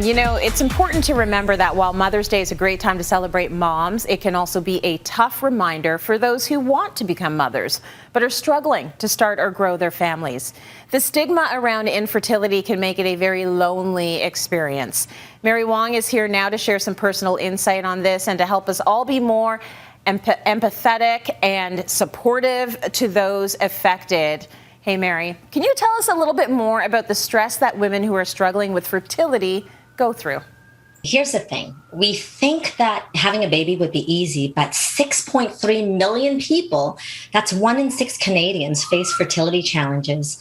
You know, it's important to remember that while Mother's Day is a great time to celebrate moms, it can also be a tough reminder for those who want to become mothers but are struggling to start or grow their families. The stigma around infertility can make it a very lonely experience. Mary Wong is here now to share some personal insight on this and to help us all be more empathetic and supportive to those affected. Hey, Mary, can you tell us a little bit more about the stress that women who are struggling with fertility go through? Here's the thing. We think that having a baby would be easy, but 6.3 million people, that's 1 in 6 Canadians, face fertility challenges.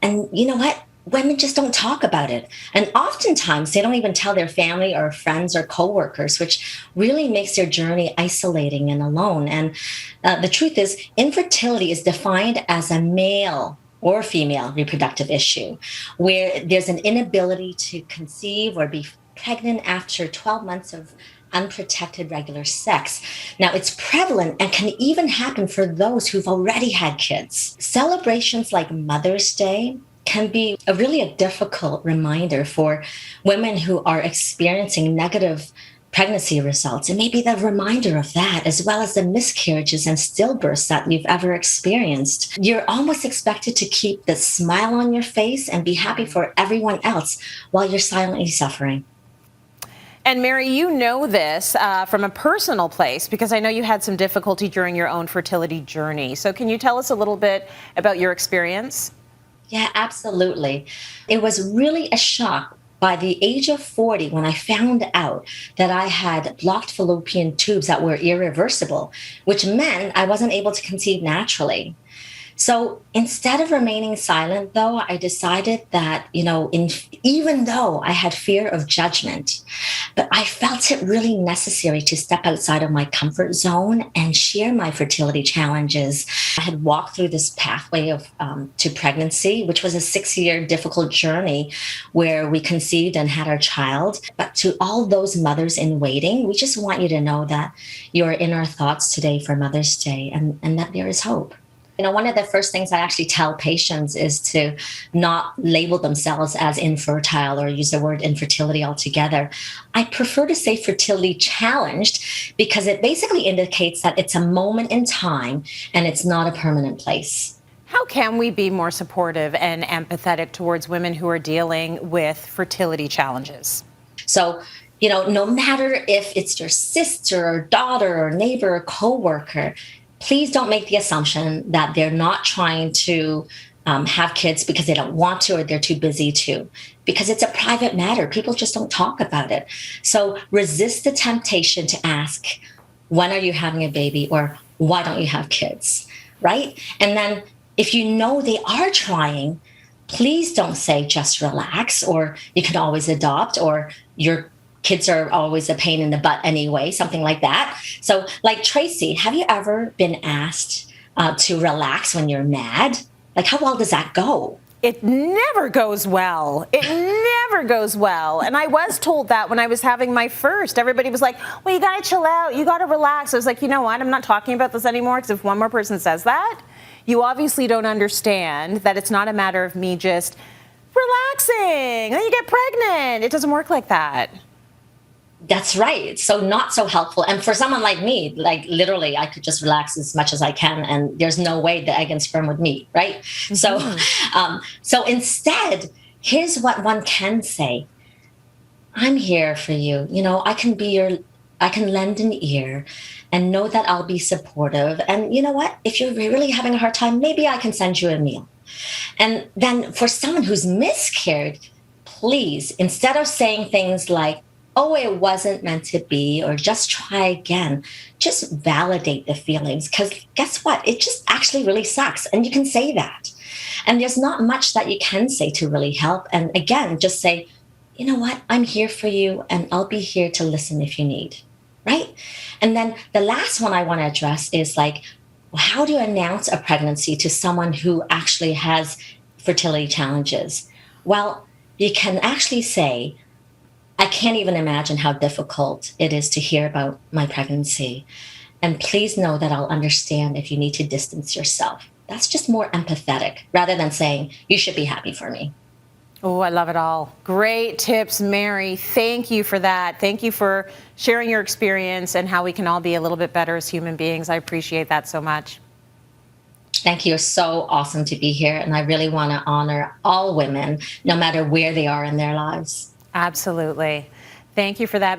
And you know what? Women just don't talk about it. And oftentimes they don't even tell their family or friends or coworkers, which really makes their journey isolating and alone. And the truth is, infertility is defined as a male or female reproductive issue where there's an inability to conceive or be pregnant after 12 months of unprotected regular sex. Now, it's prevalent and can even happen for those who've already had kids. Celebrations like Mother's Day can be really a difficult reminder for women who are experiencing negative pregnancy results. It may be the reminder of that, as well as the miscarriages and stillbirths that you've ever experienced. You're almost expected to keep the smile on your face and be happy for everyone else while you're silently suffering. And Mary, you know this from a personal place because I know you had some difficulty during your own fertility journey. So can you tell us a little bit about your experience? Yeah, absolutely. It was really a shock by the age of 40 when I found out that I had blocked fallopian tubes that were irreversible, which meant I wasn't able to conceive naturally. So instead of remaining silent, though, I decided that, even though I had fear of judgment, but I felt it really necessary to step outside of my comfort zone and share my fertility challenges. I had walked through this pathway to pregnancy, which was a 6-year difficult journey where we conceived and had our child. But to all those mothers in waiting, we just want you to know that you're in our thoughts today for Mother's Day and that there is hope. One of the first things I actually tell patients is to not label themselves as infertile or use the word infertility altogether. I prefer to say fertility challenged because it basically indicates that it's a moment in time and it's not a permanent place. How can we be more supportive and empathetic towards women who are dealing with fertility challenges? So, no matter if it's your sister or daughter or neighbor or coworker, please don't make the assumption that they're not trying to have kids because they don't want to or they're too busy to, because it's a private matter. People just don't talk about it. So resist the temptation to ask, when are you having a baby, or why don't you have kids, right? And then if you know they are trying, please don't say just relax, or you can always adopt, or your kids are always a pain in the butt anyway, something like that. So like Tracy, have you ever been asked to relax when you're mad? Like, how well does that go? It never goes well. It never goes well. And I was told that when I was having my first. Everybody was like, well, you got to chill out. You got to relax. I was like, you know what? I'm not talking about this anymore, because if one more person says that, you obviously don't understand that it's not a matter of me just relaxing. Then you get pregnant. It doesn't work like that. That's right. So not so helpful. And for someone like me, like literally, I could just relax as much as I can, and there's no way the egg and sperm would meet, right? Mm-hmm. So instead, here's what one can say. I'm here for you. I can lend an ear and know that I'll be supportive. And you know what? If you're really having a hard time, maybe I can send you a meal. And then for someone who's miscarried, please, instead of saying things like, oh, it wasn't meant to be, or just try again, just validate the feelings. Because guess what? It just actually really sucks. And you can say that. And there's not much that you can say to really help. And again, just say, you know what? I'm here for you, and I'll be here to listen if you need, right? And then the last one I want to address is like, how do you announce a pregnancy to someone who actually has fertility challenges? Well, you can actually say, I can't even imagine how difficult it is to hear about my pregnancy. And please know that I'll understand if you need to distance yourself. That's just more empathetic rather than saying, you should be happy for me. Oh, I love it all. Great tips, Mary. Thank you for that. Thank you for sharing your experience and how we can all be a little bit better as human beings. I appreciate that so much. Thank you. It's so awesome to be here. And I really want to honor all women, no matter where they are in their lives. Absolutely. Thank you for that.